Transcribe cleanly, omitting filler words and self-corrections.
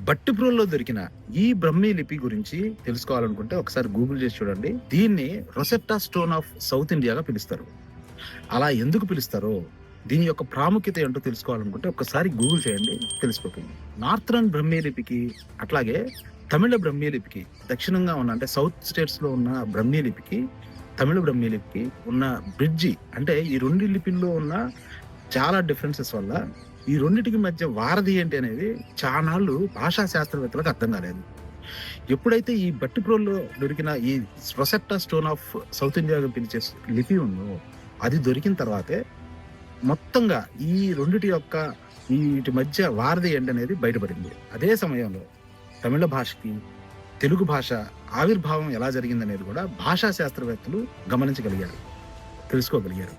బట్టిప్రోల్లో దొరికిన ఈ బ్రహ్మీ లిపి గురించి తెలుసుకోవాలనుకుంటే ఒకసారి గూగుల్ చేసి చూడండి. దీన్ని రొసెట్టా స్టోన్ ఆఫ్ సౌత్ ఇండియాగా పిలుస్తారు. అలా ఎందుకు పిలుస్తారో, దీని యొక్క ప్రాముఖ్యత ఏంటో తెలుసుకోవాలనుకుంటే ఒకసారి గూగుల్ చేయండి, తెలిసిపోతుంది. నార్థరన్ బ్రహ్మీ లిపికి, అట్లాగే తమిళ బ్రహ్మీ లిపికి, దక్షిణంగా ఉన్న అంటే సౌత్ స్టేట్స్ లో ఉన్న బ్రహ్మీ లిపికి, తమిళ బ్రహ్మీ లిపికి ఉన్న బ్రిడ్జి, అంటే ఈ రెండు లిపిల్లో ఉన్న చాలా డిఫరెన్సెస్ వల్ల ఈ రెండింటికి మధ్య వారధి ఏంటి అనేది చానాళ్ళు భాషా శాస్త్రవేత్తలకు అర్థం కాలేదు. ఎప్పుడైతే ఈ బట్టిప్రోల్లో దొరికిన ఈ రొసెట్టా స్టోన్ ఆఫ్ సౌత్ ఇండియాగా పిలిచే లిపి ఉందో, అది దొరికిన తర్వాతే మొత్తంగా ఈ రెండిటి యొక్క వీటి మధ్య వారధి ఏంటనేది బయటపడింది. అదే సమయంలో తమిళ భాషకి తెలుగు భాష ఆవిర్భావం ఎలా జరిగిందనేది కూడా భాషా శాస్త్రవేత్తలు గమనించగలిగారు, తెలుసుకోగలిగారు.